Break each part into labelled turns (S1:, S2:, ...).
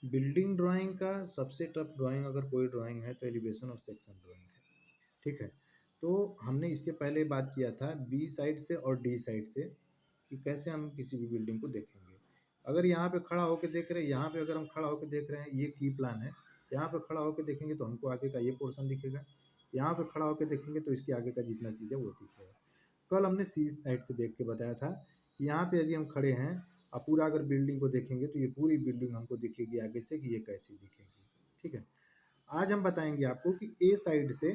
S1: Building drawing का सबसे tough drawing अगर कोई ड्राइंग है तो एलिवेशन और सेक्शन ड्राइंग है। ठीक है, तो हमने इसके पहले बात किया था बी साइड से और डी साइड से कि कैसे हम किसी भी बिल्डिंग को देखेंगे। अगर यहाँ पे खड़ा होकर देख रहे हैं, यहाँ पे अगर हम खड़ा होकर देख रहे हैं, ये की प्लान है। यहाँ पे खड़ा होकर देखेंगे तो हमको आगे का ये पोर्शन दिखेगा। यहाँ पे खड़ा होकर देखेंगे तो इसके आगे का जितना चीज़ है वो दिखेगा। कल हमने सी साइड से देख के बताया था कि यहाँ पे यदि हम खड़े हैं और पूरा अगर बिल्डिंग को देखेंगे तो ये पूरी बिल्डिंग हमको दिखेगी आगे से कि ये कैसी दिखेगी। ठीक है, आज हम बताएंगे आपको कि ए साइड से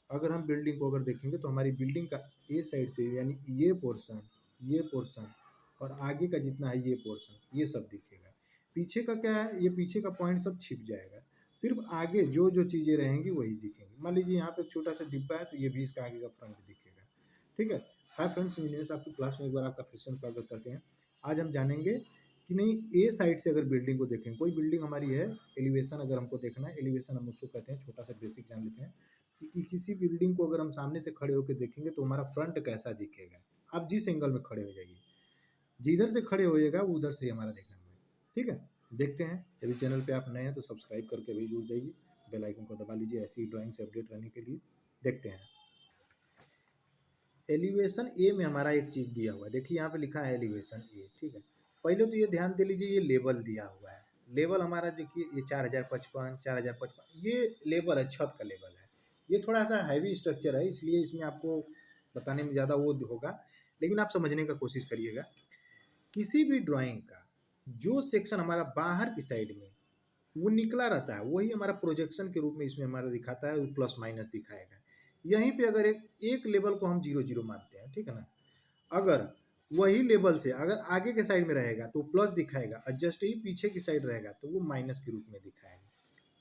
S1: अगर हम बिल्डिंग को अगर देखेंगे तो हमारी बिल्डिंग का ए साइड से यानी ये पोर्शन और आगे का जितना है ये पोर्शन ये सब दिखेगा। पीछे का क्या है, ये पीछे का पॉइंट सब छिप जाएगा, सिर्फ आगे जो जो चीज़ें रहेंगी वही दिखेंगी। मान लीजिए यहाँ पे एक छोटा सा डिब्बा है तो ये भी इसका आगे का फ्रंट दिखेगा। ठीक है, हाय फ्रेंड्स, इंजीनियर्स आपकी क्लास में एक बार आपका फिर से स्वागत करते हैं। आज हम जानेंगे कि नहीं ए साइड से अगर बिल्डिंग को देखें, कोई बिल्डिंग हमारी है, एलिवेशन अगर हमको देखना है, एलिवेशन हम उसको कहते हैं, छोटा सा बेसिक जान लेते हैं कि किसी बिल्डिंग को अगर हम सामने से खड़े होकर देखेंगे तो हमारा फ्रंट कैसा दिखेगा। आप जिस एंगल में खड़े हो जाइए, जिधर से खड़े होइएगा वो उधर से ही हमारा देखना है। ठीक है, देखते हैं। यदि चैनल पे आप नए हैं तो सब्सक्राइब करके भी जुड़ जाइए, बेल आइकन को दबा लीजिए ऐसी ड्राइंग से अपडेट रहने के लिए। देखते हैं, एलिवेशन ए में हमारा एक चीज़ दिया हुआ है। देखिए यहाँ पे लिखा है एलिवेशन ए। ठीक है, पहले तो ये ध्यान दे लीजिए, ये लेवल दिया हुआ है। लेवल हमारा देखिए ये 4055 ये लेवल है, छत का लेवल है। ये थोड़ा सा हैवी स्ट्रक्चर है, इसलिए इसमें आपको बताने में ज़्यादा वो होगा, लेकिन आप समझने का कोशिश करिएगा। किसी भी ड्राइंग का जो सेक्शन हमारा बाहर की साइड में वो निकला रहता है वही हमारा प्रोजेक्शन के रूप में इसमें हमारा दिखाता है, प्लस माइनस दिखाएगा। यहीं पे अगर एक लेवल को हम 0 0 मानते हैं, ठीक है ना, अगर वही लेवल से अगर आगे के साइड में रहेगा तो प्लस दिखाएगा, और जस्ट ही पीछे की साइड रहेगा तो वो माइनस के रूप में दिखाएगा।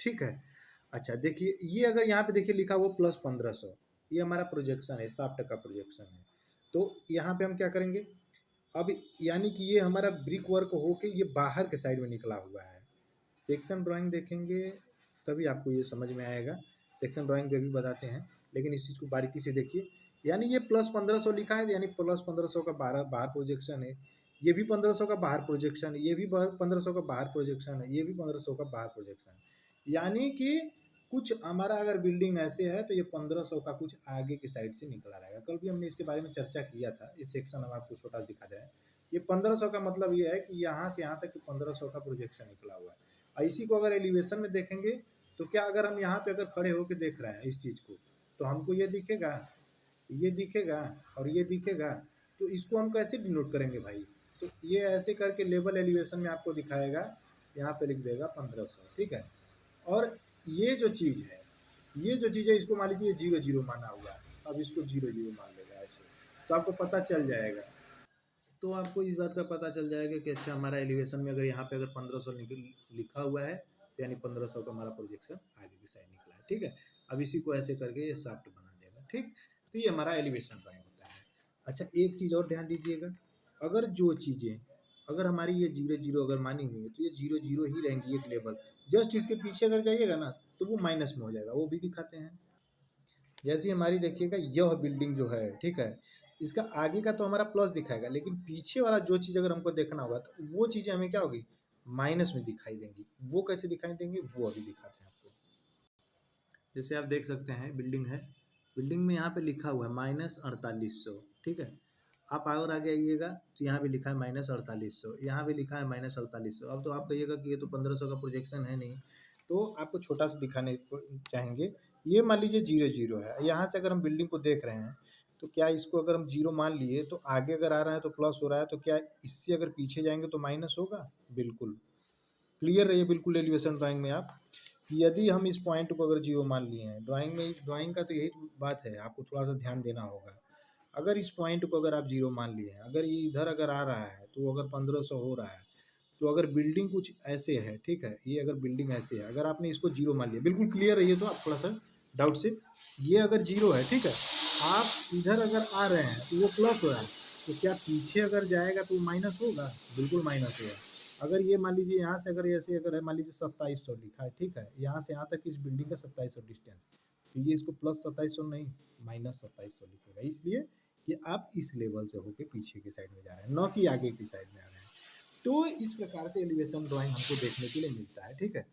S1: ठीक है, अच्छा देखिए ये अगर यहाँ पे देखिए लिखा वो +1500, ये हमारा प्रोजेक्शन है, 60 का प्रोजेक्शन है। तो यहाँ पे हम क्या करेंगे, अब यानी कि ये हमारा ब्रिक वर्क होके ये बाहर के साइड में निकला हुआ है। सेक्शन ड्राइंग देखेंगे तभी आपको ये समझ में आएगा, सेक्शन ड्राइंग पे भी बताते हैं, लेकिन इस चीज़ को बारीकी से देखिए। यानी ये +1500 लिखा है, यानी +1500 का बाहर बाहर प्रोजेक्शन है। ये भी 1500 का बाहर प्रोजेक्शन है, ये भी 1500 का बाहर प्रोजेक्शन है, ये भी 1500 का बाहर प्रोजेक्शन है। यानी कि कुछ हमारा अगर बिल्डिंग ऐसे है तो ये 1500 का कुछ आगे की साइड से निकला रहेगा। कल भी हमने इसके बारे में चर्चा किया था, ये सेक्शन हम आपको छोटा दिखा दे रहे हैं। ये 1500 का मतलब ये है कि यहाँ से यहाँ तक 1500 का प्रोजेक्शन निकला हुआ है। इसी को अगर एलिवेशन में देखेंगे तो क्या अगर हम यहाँ पे अगर खड़े होकर देख रहे हैं इस चीज़ को तो हमको ये दिखेगा, ये दिखेगा और ये दिखेगा। तो इसको हम कैसे डिनोट करेंगे भाई, तो ये ऐसे करके लेवल एलिवेशन में आपको दिखाएगा, यहाँ पे लिख देगा 1500। ठीक है, और ये जो चीज़ है, ये जो चीज़ है इसको मान लीजिए 0 0 माना हुआ है, अब इसको 0 0 मान लेगा ऐसे, तो आपको पता चल जाएगा। तो आपको इस बात का पता चल जाएगा कि अच्छा हमारा एलिवेशन में अगर यहाँ पे अगर 1500 लिखा हुआ है तो यानी 1500 का हमारा प्रोजेक्शन आगे की साइड निकला है। ठीक है, अब इसी को ऐसे करके ये शाफ्ट बना देगा। ठीक, तो ये हमारा एलिवेशन ड्राइंग होता है। अच्छा एक चीज़ और ध्यान दीजिएगा, अगर जो चीज़ें अगर हमारी ये 0 0 अगर मानी हुई है तो ये 0 0 ही रहेंगी एक लेवल। जस्ट इसके पीछे अगर जाइएगा ना तो वो माइनस में हो जाएगा, वो भी दिखाते हैं। जैसे हमारी देखिएगा यह बिल्डिंग जो है, ठीक है, इसका आगे का तो हमारा प्लस दिखाएगा, लेकिन पीछे वाला जो चीज़ अगर हमको देखना होगा तो वो चीज़ें हमें क्या होगी, माइनस में दिखाई देंगी। वो कैसे दिखाई देंगे वो अभी दिखाते हैं आपको। जैसे आप देख सकते हैं बिल्डिंग है, बिल्डिंग में यहाँ पे लिखा हुआ है -4800। ठीक है, आप और आगे आइएगा तो यहाँ पे लिखा है -4800, यहाँ पे लिखा है -4800। अब तो आप कहिएगा कि ये तो 1500 का प्रोजेक्शन है नहीं, तो आपको छोटा सा दिखाने को चाहेंगे। ये मान लीजिए 0 0 है, यहाँ से अगर हम बिल्डिंग को देख रहे हैं तो क्या इसको अगर हम 0 मान लिए तो आगे अगर आ रहा है तो प्लस हो रहा है, तो क्या इससे अगर पीछे जाएंगे तो माइनस होगा? बिल्कुल क्लियर रहिए बिल्कुल एलिवेशन ड्राइंग में आप, कि यदि हम इस पॉइंट को अगर 0 मान लिए हैं ड्राइंग में, ड्राइंग का तो यही बात है, आपको थोड़ा सा ध्यान देना होगा। अगर इस पॉइंट को अगर आप 0 मान लिए हैं, अगर ये इधर अगर आ रहा है तो अगर 1500 हो रहा है, तो अगर बिल्डिंग कुछ ऐसे है, ठीक है, ये अगर बिल्डिंग ऐसे है, अगर आपने इसको 0 मान लिया, बिल्कुल क्लियर रहिए तो आप थोड़ा सा डाउट से, ये अगर 0 है, ठीक है, आप इधर अगर आ रहे हैं तो वो प्लस हो रहा है, तो क्या पीछे अगर जाएगा तो माइनस होगा? बिल्कुल माइनस होगा। अगर ये मान लीजिए यहाँ से अगर ऐसे अगर है, मान लीजिए 2700 लिखा है, ठीक है, यहाँ से यहाँ तक इस बिल्डिंग का 2700 डिस्टेंस, तो ये इसको +2700 नहीं -2700 लिखेगा, इसलिए कि आप इस लेवल से होके पीछे की साइड में जा रहे हैं, न कि आगे की साइड में आ रहे हैं। तो इस प्रकार से एलिवेशन ड्राइंग हमको देखने के लिए मिलता है, ठीक है।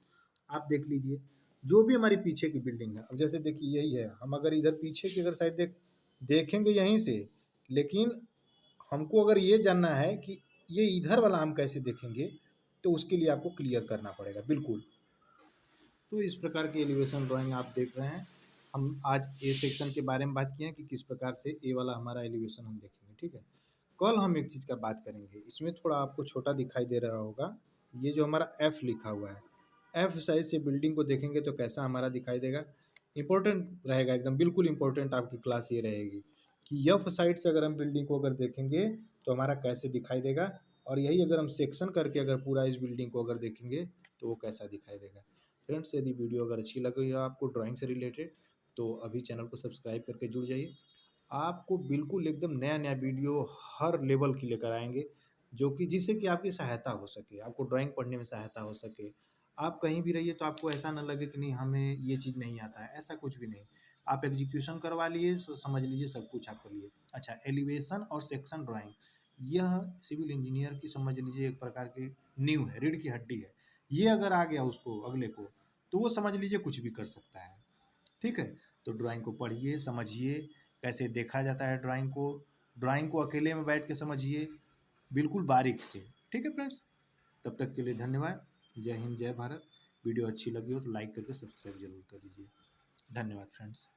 S1: आप देख लीजिए जो भी हमारी पीछे की बिल्डिंग है, अब जैसे देखिए यही है, हम अगर इधर पीछे की अगर साइड देखेंगे यहीं से, लेकिन हमको अगर ये जानना है कि ये इधर वाला हम कैसे देखेंगे, तो उसके लिए आपको क्लियर करना पड़ेगा बिल्कुल। तो इस प्रकार की एलिवेशन ड्राइंग आप देख रहे हैं। हम आज ए सेक्शन के बारे में बात किए हैं कि किस प्रकार से ए वाला हमारा एलिवेशन हम देखेंगे, ठीक है। कल हम एक चीज़ का बात करेंगे, इसमें थोड़ा आपको छोटा दिखाई दे रहा होगा, ये जो हमारा एफ लिखा हुआ है, एफ साइज से बिल्डिंग को देखेंगे तो कैसा हमारा दिखाई देगा। इंपॉर्टेंट रहेगा एकदम, बिल्कुल इंपॉर्टेंट आपकी क्लास ये रहेगी कि एफ साइड से अगर हम बिल्डिंग को अगर देखेंगे तो हमारा कैसे दिखाई देगा, और यही अगर हम सेक्शन करके अगर पूरा इस बिल्डिंग को अगर देखेंगे तो वो कैसा दिखाई देगा। फ्रेंड्स, यदि वीडियो अगर अच्छी लगी हो आपको ड्राइंग से रिलेटेड, तो अभी चैनल को सब्सक्राइब करके जुड़ जाइए। आपको बिल्कुल एकदम नया-नया वीडियो हर लेवल की लेकर आएँगे, जो कि जिससे कि आपकी सहायता हो सके, आपको ड्राइंग पढ़ने में सहायता हो सके। आप कहीं भी रहिए तो आपको ऐसा ना लगे कि नहीं हमें ये चीज़ नहीं आता है, ऐसा कुछ भी नहीं। आप एग्जीक्यूशन करवा लिए तो समझ लीजिए सब कुछ आपके लिए। अच्छा, एलिवेशन और सेक्शन ड्राइंग, यह सिविल इंजीनियर की समझ लीजिए एक प्रकार की नींव है, रीढ़ की हड्डी है। ये अगर आ गया उसको अगले को, तो वो समझ लीजिए कुछ भी कर सकता है। ठीक है? तो ड्राइंग को पढ़िए, समझिए, कैसे देखा जाता है ड्राइंग को अकेले में बैठ के समझिए, बिल्कुल बारीक से। ठीक है फ्रेंड्स? तब तक के लिए धन्यवाद। जय हिंद, जय भारत। वीडियो अच्छी लगी हो तो लाइक करके सब्सक्राइब ज़रूर कर दीजिए। धन्यवाद फ्रेंड्स।